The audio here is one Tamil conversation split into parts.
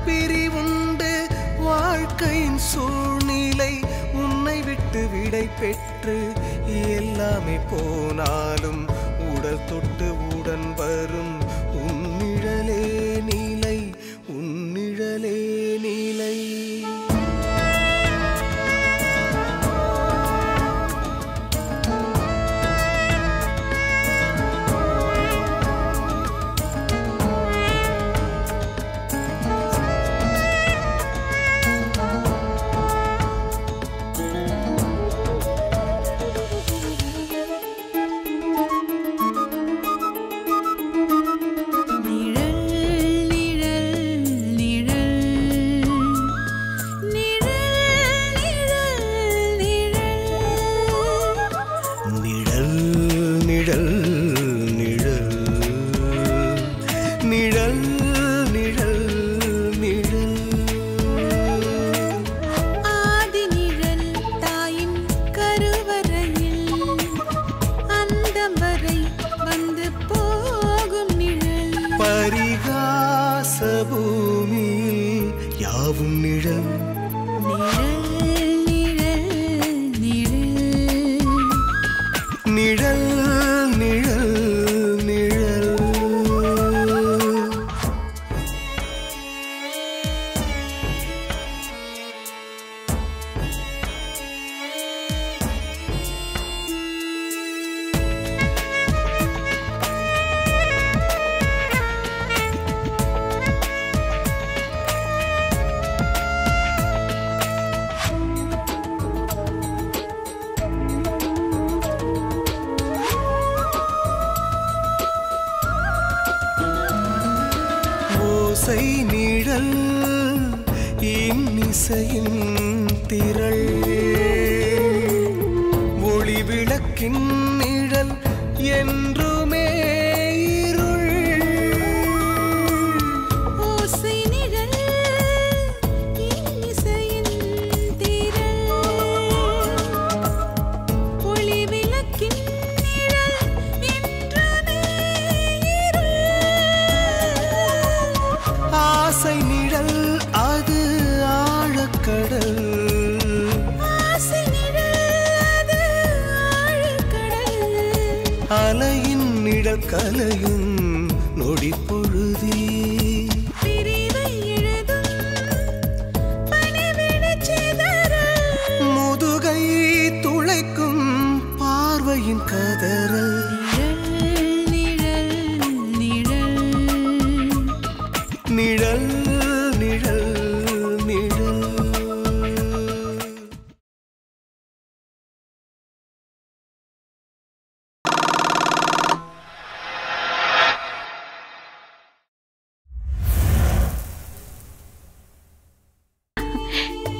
பிரிவுண்டு வாழ்க்கையின் சூழ்நிலை உன்னை விட்டு விடை பெற்று எல்லாமே போனாலும் உடல் தொட்டு உடன் வரும் உன்னிழலே நிலை உன்னிழலே நிலை.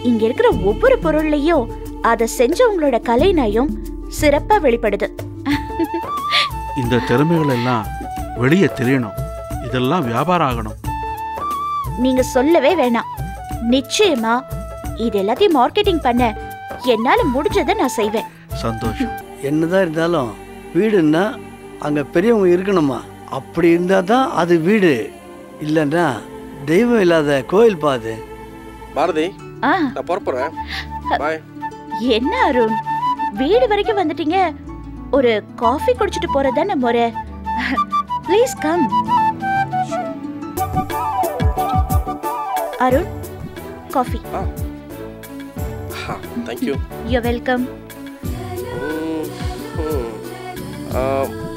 இங்க இருக்கிற ஒவ்வொரு பொருள்லயும் அதை செஞ்சவங்களோட கலை நயம் சிறப்பா வெளிப்படுது. இந்த திறமைகள் எல்லாம் வெளியே தெரியணும். இதெல்லாம் வியாபாரம் ஆகணும். நீங்க சொல்லவே வேணாம். நிச்சயமா இது எல்லாத்தையும் மார்க்கெட்டிங் பண்ண என்னால முடிஞ்சதை நான் செய்வேன். சந்தோஷம். என்னதான் இருந்தாலும் வீடுன்னா அங்க பெரியவங்க இருக்கணுமா? அப்படி இருந்தா தான் அது வீடு. இல்லைன்னா தெய்வம் இல்லாத கோயில் பாது. பாரதி, நான் புறப்படுறேன். பை. என்ன அருண், வீடு வரைக்கும் வந்துட்டீங்க. ஒரு காஃபி குடிச்சிட்டு போறதானே முறை. Please come. Arun, coffee. Thank you. You welcome.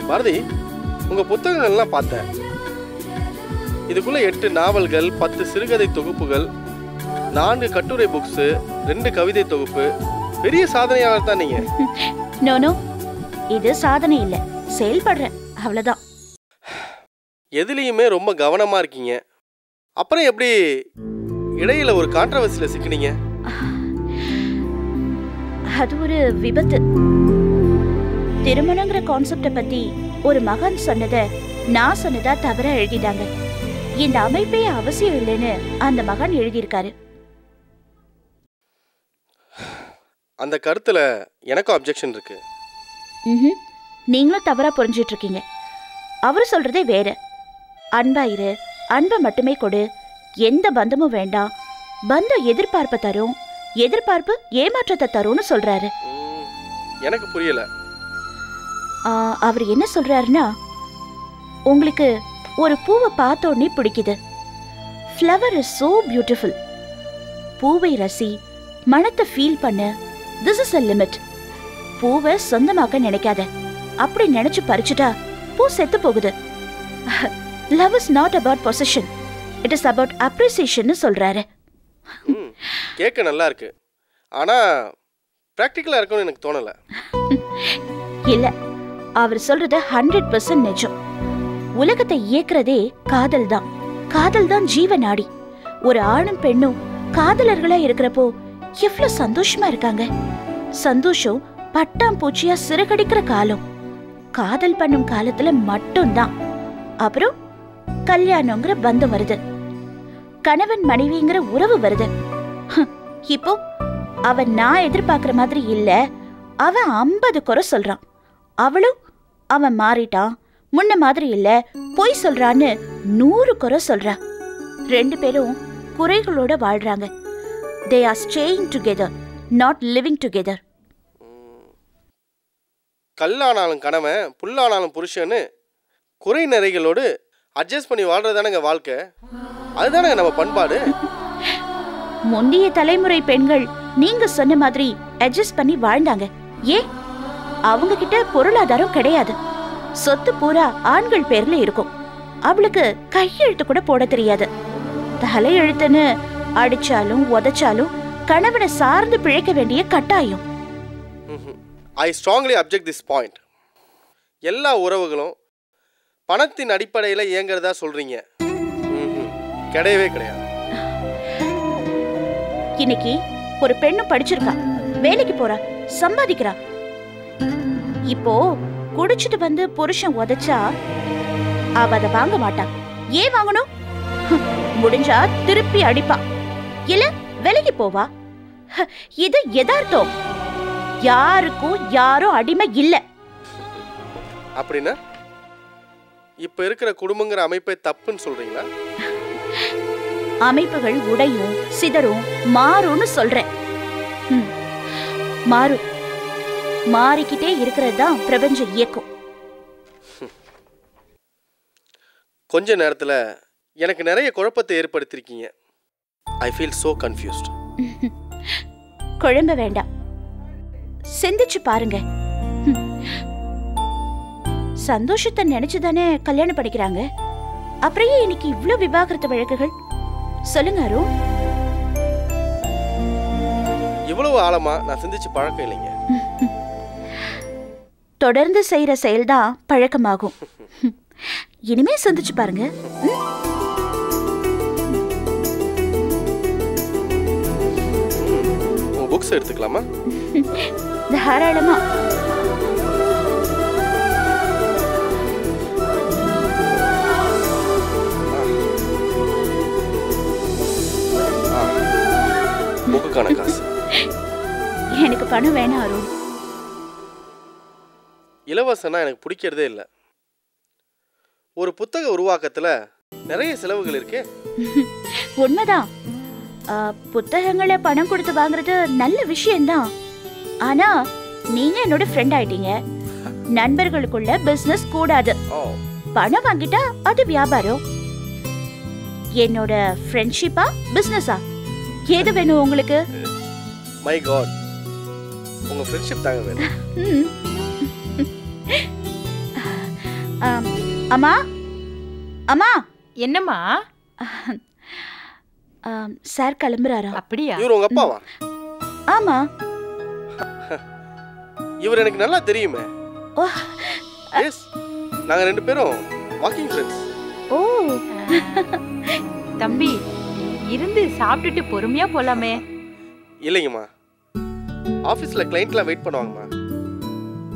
Bharathi, உங்க புத்தகங்கள் எல்லாம் பார்த்தேன். இதுக்குள்ள 8 நாவல்கள், 10 சிறுகதை தொகுப்புகள், 4 கட்டுரை புக்ஸ், 2 கவிதை தொகுப்பு. பெரிய சாதனையாளர் தான் நீங்க. நோ நோ, இது சாதனை இல்ல, செயல்படுறேன், அவ்வளவுதான். எதுலயுமே ரொம்ப கவனமா இருக்கீங்க. அப்புறம் எப்படி இடையில ஒரு கான்ட்ரோவர்சில சிக்கினீங்க? அது ஒரு விபத்து. திருமணங்கிற கான்செப்ட பத்தி ஒரு மகன் சொன்னதை நான் சொன்னதா தவறா எழுதிட்டாங்க. இந்த அமைப்பே அவசியம் இல்லைன்னு அந்த மகன் எழுதியிருக்காரு. அந்த கருத்துல எனக்கும் அப்ஜெக்ஷன் இருக்கு. நீங்களும் தவறா புரிஞ்சிட்டு இருக்கீங்க. அவர் சொல்றதே வேற. அன்பாயிரு, அன்பை மட்டுமே கொடு, எந்த பந்தமும் வேண்டாம், பந்தம் எதிர்பார்ப்பை தரும், எதிர்பார்ப்பு ஏமாற்றத்தை தரும்னு சொல்றாரு. எனக்கு புரியல. அவர் என்ன சொல்றாருன்னா, உங்களுக்கு ஒரு பூவை பார்த்த உடனே பிடிக்குது. Flower is so beautiful. பூவை ரசி, மனத்தை ஃபீல் பண்ணு. This is a limit. பூவை சொந்தமாக்க நினைக்காத. அப்படி நினைச்சு பறிச்சுட்டா பூ செத்து போகுது. Love is not about position, it is about appreciation சொல்றாரு. கேட்க நல்லா இருக்கு, ஆனா பிராக்டிக்கலா இருக்கும்னு எனக்கு தோணல. இல்ல, அவர் சொல்றது 100% நிஜம். உலகத்தை இயக்குறதே காதல் தான். காதல் தான் ஜீவநாடி. ஒரு ஆணும் பெண்ணும் காதலர்களா இருக்கிறப்போ எவ்வளவு சந்தோஷமா இருக்காங்க. சந்தோஷம் பட்டாம்பூச்சியா சிறகடிக்கிற காலம் காதல் பண்ணும் காலத்துல மட்டும்தான். அப்புறம் கல்யாணங்கிற பந்தம் வருது, கணவன் மனைவிங்கிற உறவு வருது. இப்போ அவன் நான் எதிர்பார்க்கிற மாதிரி இல்ல, அவன் 50 குறை சொல்றான். அவளும் அவன் மாறிட்டான், முன்ன மாதிரி இல்ல, பொய் சொல்றான்னு 100 குறை சொல்றா. 2 பேரும் குறைகளோட வாழ்றாங்க. They are staying together, not living together. கல்லானாலும் கணவன், புல்லானாலும் புருஷன்னு குறை நிறைகளோடு அட்ஜஸ்ட் பண்ணி வாழ்றதானங்க வாழ்க்கை. அதுதானங்க நம்ம பண்பாடு. முந்தைய தலைமுறை பெண்கள் நீங்க சொன்ன மாதிரி அட்ஜஸ்ட் பண்ணி வாழ்ந்தாங்க. ஏன்? அவங்க கிட்ட பொருளாதாரம் கிடையாது. சொத்து பூரா ஆண்கள் பேர்ல இருக்கும். அவளுக்கு கையெழுத்து கூட போட தெரியாது. தலையெழுத்துன்னு அடிச்சாலும் உதைச்சாலும் கணவனை சார்ந்து பிழைக்க வேண்டிய கட்டாயம். I strongly object this point. எல்லா உறவுகளும் பணத்தின் அடிப்படையில் இயங்குறதா சொல்றீங்க. கிடையவே கிடையாது. இன்னைக்கு ஒரு பெண்ணு படிச்சிருக்கா, வேலைக்கு போறா, சம்பாதிக்கிறா. இப்போ குடிச்சிட்டு வந்து புருஷன் உதைச்சா அவ அதை வாங்க மாட்டா. ஏன் வாங்கணும்? முடிஞ்சா திருப்பி அடிப்பா, இல்ல வேலைக்கு போவா. இது யதார்த்தம். யாருக்கும் யாரும் அடிமை இல்ல. அப்படின்னா இப்ப இருக்கிற குடும்பங்கிற அமைப்பை தப்புன்னு சொல்றீங்களா? அமைப்புகள் உடையும் சிதறும் மாறும்னு சொல்றேன். மாறும், மாறிக்கிட்டே இருக்கிறது தான் பிரபஞ்ச இயக்கம். கொஞ்ச நேரத்துல எனக்கு நிறைய குழப்பத்தை ஏற்படுத்திருக்கீங்க. I feel so confused. குழம்ப வேண்டாம், சிந்திச்சு பாருங்க. சந்தோஷத்தை நினைச்சுதானே கல்யாணம் பண்ணிக்கிறாங்க. அப்புறம் இன்னைக்கு இவ்ளோ விவாகரத்து வழக்குகள்? சொல்லுங்க அருண். இவ்வளவு ஆழமா நான் சிந்திச்சு பழக்கம் இல்லைங்க. தொடர்ந்து செய்யற செயல்தான் பழக்கமாகும். இனிமே சிந்திச்சு பாருங்க. புக்ஸ் எடுத்துக்கலாமா? தாராளமா. புக்குக்கான காசு. எனக்கு பணம் வேணாம் அருண். இலவசனா எனக்கு பிடிக்கிறதே இல்லை. ஒரு புத்தக உருவாக்கத்துல நிறைய செலவுகள் இருக்கு. உண்மைதான். புத்தகங்களை பணம் கொடுத்து வாங்குறது நல்ல விஷயம்தான். ஆனா நீங்க என்னோட ஃப்ரெண்ட் ஆயிட்டீங்க. நண்பர்களுக்குள்ள பிசினஸ் கூடாது. பணம் வாங்கிட்டா அது வியாபாரம். என்னோட ஃப்ரெண்ட்ஷிப்பா பிசினஸா எது வேணும் உங்களுக்கு? மை காட், உங்க ஃப்ரெண்ட்ஷிப் தாங்க வேணும். அம்மா, அம்மா. என்னம்மா? சார் கிளம்புறாரா? அப்படியா? இவர் உங்க அப்பாவா? ஆமா. இவர் எனக்கு நல்லா தெரியுமே. எஸ், நாங்க 2 பேரும் வாக்கிங் ஃப்ரெண்ட்ஸ். ஓ. தம்பி, இருந்து சாப்பிட்டுட்டு பொறுமையா போலாமே. இல்லைங்கம்மா, ஆஃபீஸ்ல கிளைண்ட்லாம் வெயிட் பண்ணுவாங்கம்மா.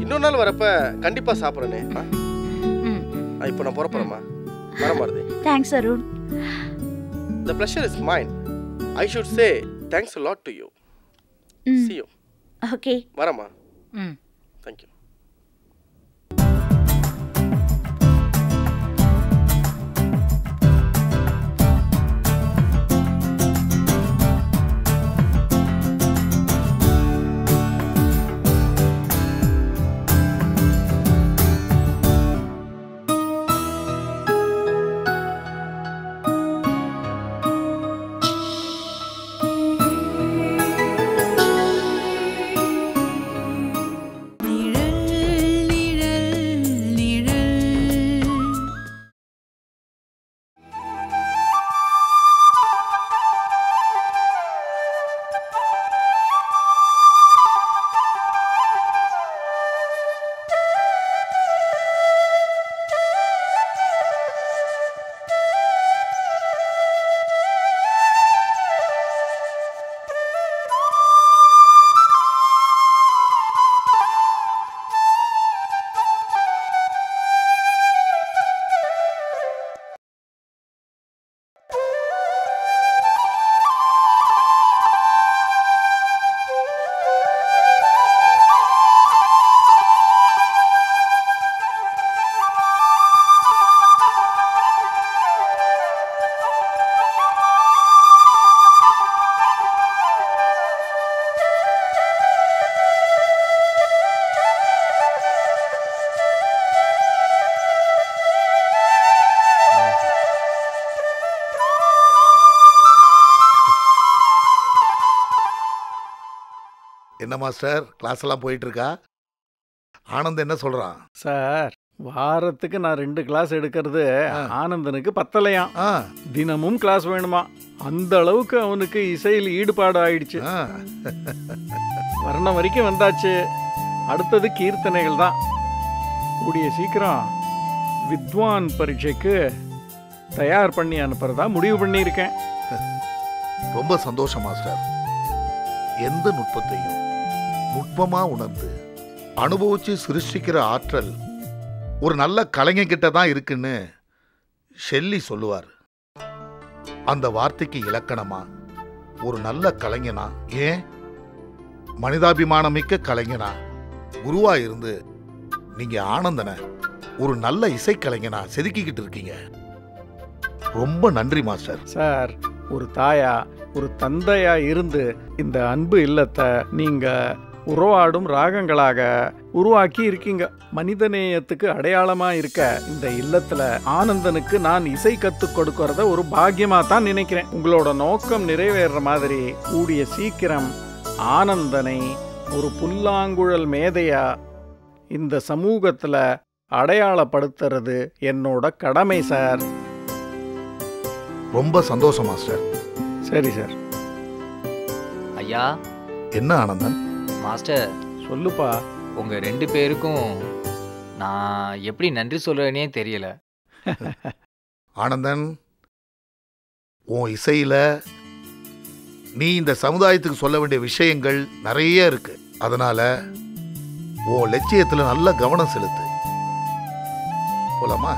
இன்னொரு நாள் வரப்ப கண்டிப்பா சாப்பிட்றேனே. இப்போ நான் புறப்படுறேம்மா. வர மாறுது. Thanks Arun. The pleasure is mine. I should say thanks a lot to you. See you. Okay. வரமா. Thank you. என்ன மாஸ்டர், கிளாஸ் எல்லாம் போயிட்டு இருக்கா? ஆனந்த் என்ன சொல்றான்? சார், வாரத்துக்கு நான் 2 கிளாஸ் எடுக்கிறது ஆனந்தனுக்கு பத்தலையாம். தினமும் கிளாஸ் வேணுமா. அந்த அளவுக்கு அவனுக்கு இசையில் ஈடுபாடு ஆயிடுச்சு. வர்ணம் வரைக்கும் வந்தாச்சு. அடுத்தது கீர்த்தனைகள் தான். கூடிய சீக்கிரம் வித்வான் பரீட்சைக்கு தயார் பண்ணி அனுப்புறதா முடிவு பண்ணியிருக்கேன். ரொம்ப சந்தோஷம் மாஸ்டர். எந்த நுட்பத்தையும் நுட்பமா உணர்ந்து அனுபவிச்சு சிருஷ்டிக்கிற ஆற்றல் ஒரு நல்ல கலைஞர்கிட்ட தான் இருக்குன்னு ஷெல்லி சொல்லுவார். அந்த வார்த்தைக்கு இலக்கணமா ஒரு நல்ல கலைஞனா, ஏன் மனிதாபிமானமிக்க கலைஞனா, குருவா இருந்து நீங்க ஆனந்தனை ஒரு நல்ல இசைக்கலைஞனா செதுக்கிக்கிட்டு இருக்கீங்க. ரொம்ப நன்றி மாஸ்டர். சார், ஒரு தாயா ஒரு தந்தையா இருந்து இந்த அன்பு இல்லத்தை நீங்க உருவாடும் ராகங்களாக உருவாக்கி இருக்கீங்க. மனிதநேயத்துக்கு அடையாளமா இருக்க இந்த இல்லத்துல ஆனந்தனுக்கு நான் இசை கத்துக் கொடுக்கறத ஒரு பாக்கியமா தான் நினைக்கிறேன். உங்களோட நோக்கம் நிறைவேற மாதிரி கூடிய சீக்கிரம் ஆனந்தனை ஒரு புல்லாங்குழல் மேதையா இந்த சமூகத்துல அடையாளப்படுத்துறது என்னோட கடமை சார். ரொம்ப சந்தோஷம் மாஸ்டர். சரி சார். ஐயா. என்ன ஆனந்தன்? மாஸ்டர். சொல்லுப்பா. உங்க 2 பேருக்கும் நான் எப்படி நன்றி சொல்றேனே தெரியல. ஆனந்தன், உன் இசையில நீ இந்த சமுதாயத்துக்கு சொல்ல வேண்டிய விஷயங்கள் நிறைய இருக்கு. அதனால உன் லட்சியத்துல நல்ல கவனம் செலுத்து. போலாமா?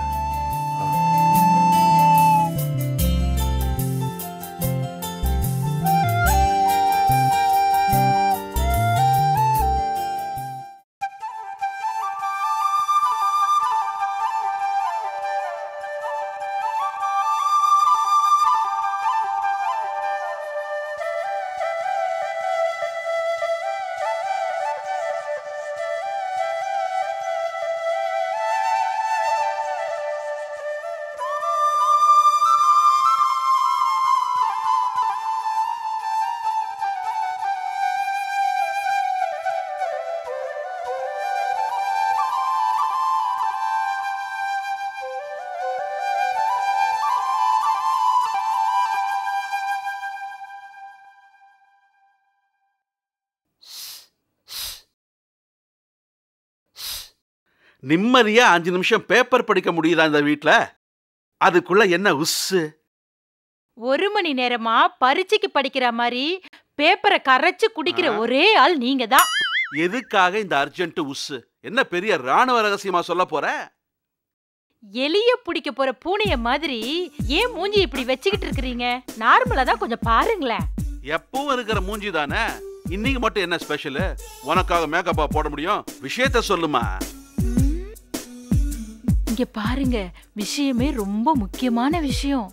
நிம்மதியா 5 நிமிஷம் பேப்பர் படிக்க முடியுதா இந்த வீட்ல? அதுக்குள்ள என்ன உஸ்ஸு? 1 மணி நேரமா பரீட்சைக்கு படிக்கிற மாதிரி பேப்பரை கரைச்சு குடிக்கிற ஒரே ஆள் நீங்க தான். எதுக்காக இந்த அர்ஜென்ட் உஸ்ஸு? என்ன பெரிய ராணுவ ரகசியமா சொல்ல போற? எலிய பிடிக்க போற பூனைய மாதிரி ஏன் மூஞ்சி இப்படி வச்சுக்கிட்டு இருக்கீங்க? நார்மலா தான் கொஞ்சம் பாருங்களேன். எப்பவும் இருக்கிற மூஞ்சி தானே. இன்னைக்கு மட்டும் என்ன ஸ்பெஷல்? உனக்காக மேக்கப்பா போட முடியும்? விஷயத்த சொல்லுமா. இங்க பாருங்க, விஷயமே ரொம்ப முக்கியமான விஷயம்.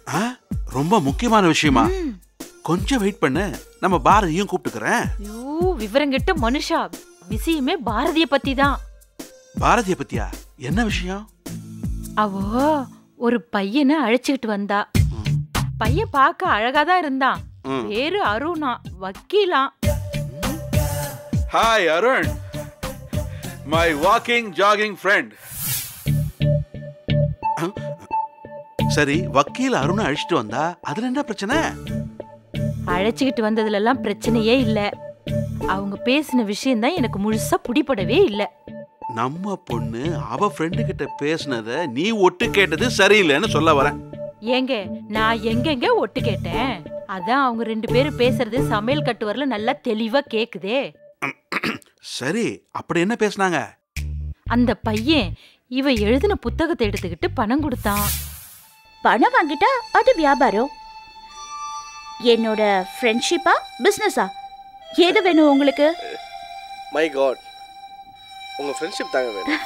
ரொம்ப முக்கியமான விஷயமா? கொஞ்சம் வெயிட் பண்ணு, நம்ம பாரதியும் கூப்பிட்டுக்கிறேன். ஐயோ, விவரங்கெட்ட மனுஷா. விஷயமே பாரதிய பத்தி தான். பாரதிய பத்தியா? என்ன விஷயம்? அவோ ஒரு பையனை அழைச்சுக்கிட்டு வந்தா. பையன் பார்க்க அழகாதான் இருந்தான். பேரு அருணா, வக்கீலாம். Hi Arun, my walking jogging friend. சரி, வக்கீல் அருணை அழைச்சிட்டு வந்தா அதுல என்ன பிரச்சனை? அழைச்சுக்கிட்டு வந்ததுல எல்லாம் பிரச்சனையே இல்ல. அவங்க பேசின விஷயம் தான் எனக்கு முழுசா பிடிபடவே இல்ல. நம்ம பொண்ணு அவ ஃப்ரெண்டு கிட்ட பேசினத நீ ஒட்டு கேட்டது சரியில்லைன்னு சொல்ல வரேன். ஏங்க, நான் எங்கெங்க ஒட்டு கேட்டேன்? அதான் அவங்க 2 பேரும் பேசுறது சமையல் கட்டு வரல நல்லா தெளிவா கேக்குதே. சரி, அப்படி என்ன பேசினாங்க? அந்த பையன் இவ எழுதின புத்தகத்தை எடுத்துக்கிட்டு பணம் கொடுத்தான். பணம் வாங்கிட்டா அது வியாபாரம். என்னோட ஃப்ரெண்ட்ஷிப்பா பிசினஸா எது வேணும் உங்களுக்கு? மை காட், உங்க ஃப்ரெண்ட்ஷிப் தாங்க வேணும்.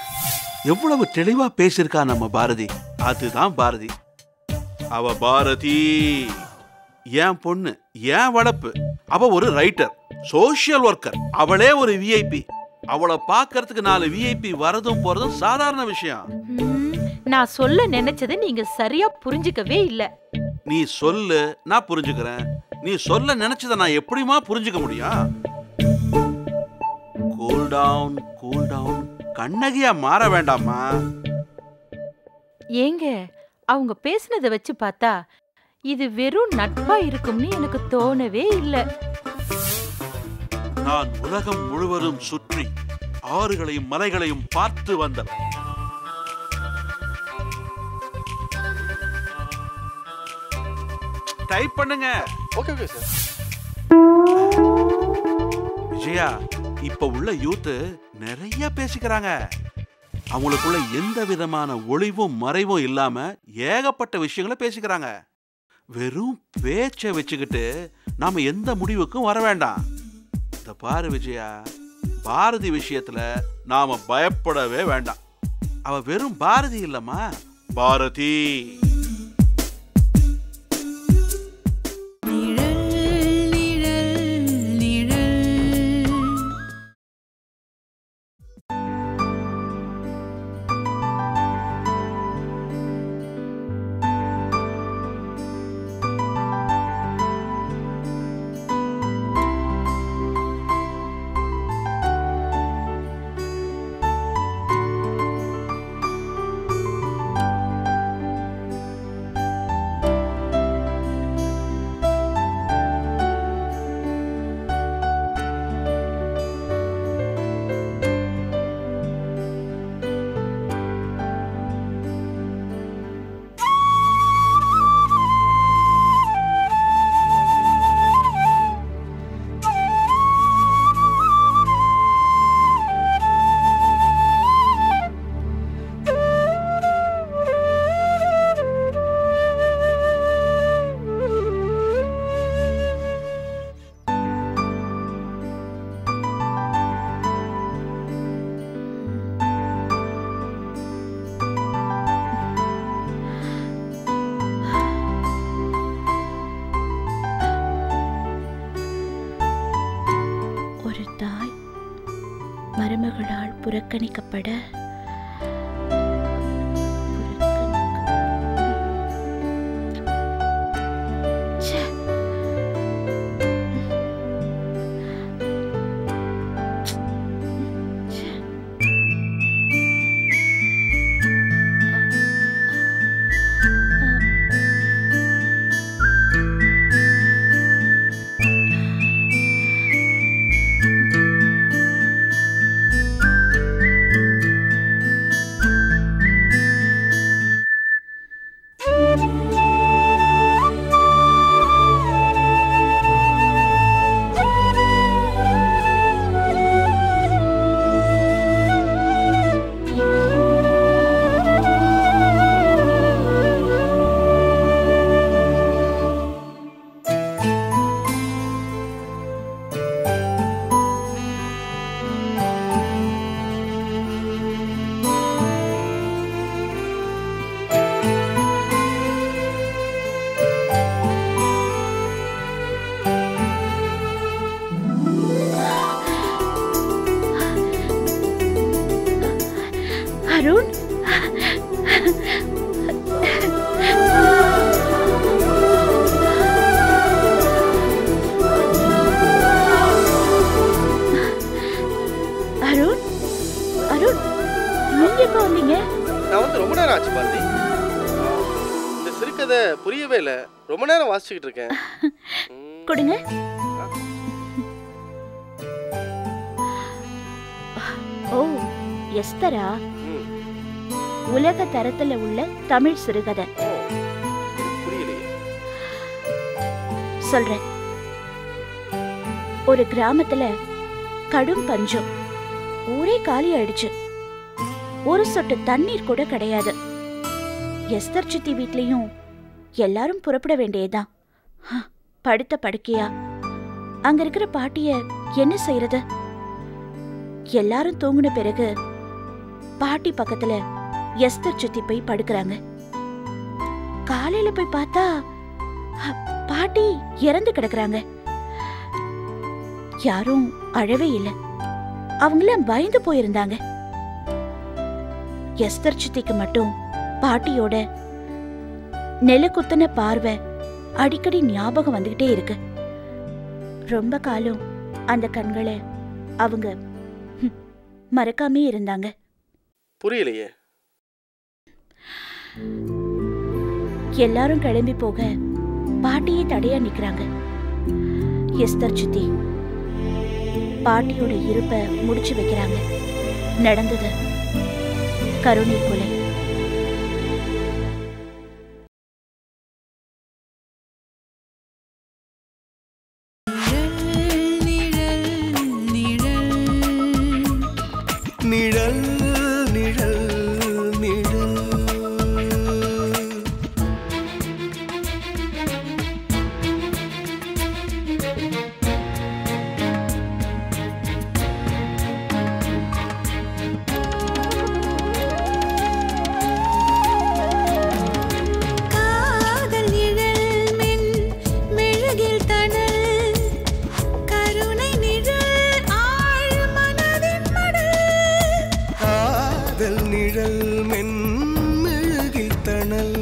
எவ்வளவு தெளிவா பேசியிருக்கா நம்ம பாரதி. அதுதான் பாரதி. அவ பாரதி என் பொண்ணு, என் வளப்பு. அவ ஒரு ரைட்டர், சோஷியல் ஒர்க்கர். அவளே ஒரு விஐபி. அவளை பார்க்கறதுக்கு 4 விஐபி வரதும் போறதும் சாதாரண விஷயம். நான் சொல்ல நினைச்சதை நீங்க சரியா புரிஞ்சுக்கவே இல்ல. நீ சொல்லு, நான் புரிஞ்சுக்கிறேன். நீ சொல்ல நினைச்சதை நான் எப்படிமா புரிஞ்சுக்க முடியும்? Cool down cool down. கண்ணகியா மாற வேண்டாமா? ஏங்க அவங்க பேசுனதை வச்சு பார்த்தா இது வெறும் நட்பா இருக்கும்னு எனக்கு தோணவே இல்லை. நான் உலகம் முழுவதும் சுற்றி ஆறுகளையும் மலைகளையும் பார்த்து வந்தவன். டைப் பண்ணுங்க. Okay okay sir. விஜயா, இப்ப உள்ள யூத்து நிறைய பேசிக்கிறாங்க. அவங்களுக்குள்ள எந்த விதமான ஒளிவும் மறைவும் இல்லாம ஏகப்பட்ட விஷயங்களை பேசிக்கிறாங்க. வெறும் பேச்சை வச்சுக்கிட்டு நாம எந்த முடிவுக்கும் வர வேண்டாம். இந்த பாரு விஜயா, பாரதி விஷயத்துல நாம பயப்படவே வேண்டாம். அவ வெறும் பாரதி இல்லம்மா, பாரதி. மருமகளால் புறக்கணிக்கப்பட அருண், அருண், அருண், நீங்க எப்ப வந்தீங்க? நான் வந்து ரொம்ப நேரம் ஆச்சு பாரதி. இந்த சிறுகதை புரியவே இல்லை, ரொம்ப நேரம் வாசிச்சுக்கிட்டு இருக்கேன். கொடுங்க. ஓ, எஸ்தரா, உலக தரத்துல உள்ள தமிழ் சிறுகதை. சொல்றேன். ஒரு கிராமத்துல கடும் பஞ்சம், ஊரே காலி ஆயிடுச்சு. ஒரு சொட்டு தண்ணீர் கூட கிடையாது. எஸ்தர் சித்தி வீட்லயும் எல்லாரும் புறப்பட வேண்டியதுதான். படுத்த படுக்கையா அங்க இருக்கிற பாட்டிய என்ன செய்யறது? எல்லாரும் தூங்கின பிறகு பாட்டி பக்கத்துல எஸ்தர் சித்தி போய் படுக்கிறாங்க. காலையில போய் பார்த்தா பாட்டி இறந்து கிடக்குறாங்க. யாரும் அழவே இல்லை. அவங்களாம் பயந்து போயிருந்தாங்க. எஸ்தர் சித்திக்கு மட்டும் பாட்டியோட நெல குத்தன பார்வை அடிக்கடி ஞாபகம் வந்துகிட்டே இருக்கு. ரொம்ப காலம் அந்த கண்களை அவங்க மறக்காமே இருந்தாங்க. புரியலையே. எல்லாரும் கிளம்பி போக பாட்டியே தடையா நிக்கிறாங்க. எஸ்தர் சித்தி பாட்டியோட இருப்பை முடிச்சு வைக்கிறாங்க. நடந்தது கருணை கொலை. நிழல் நிழல் நிழல் காதல் நிழல் மென் மெழுகில் தணல் கருணை நிழல் ஆழ் மனதின் மடல். காதல் நிழல் மென்மெழுகில் தணல்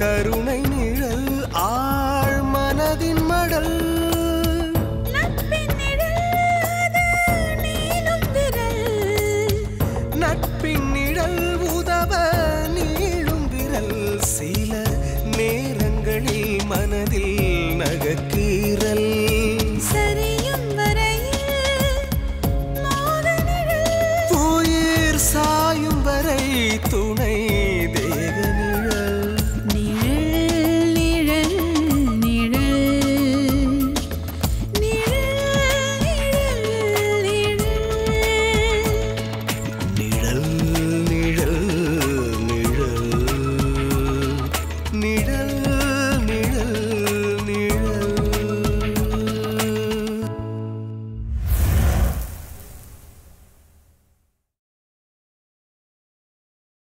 கருணை நிழல் ஆழ் மனதின் மடல். நட்பின் நிழல் அது நீளும் விரல். நட்பின் நிழல் உதவ நீளும் விரல். சில நேரங்களில் மனதில்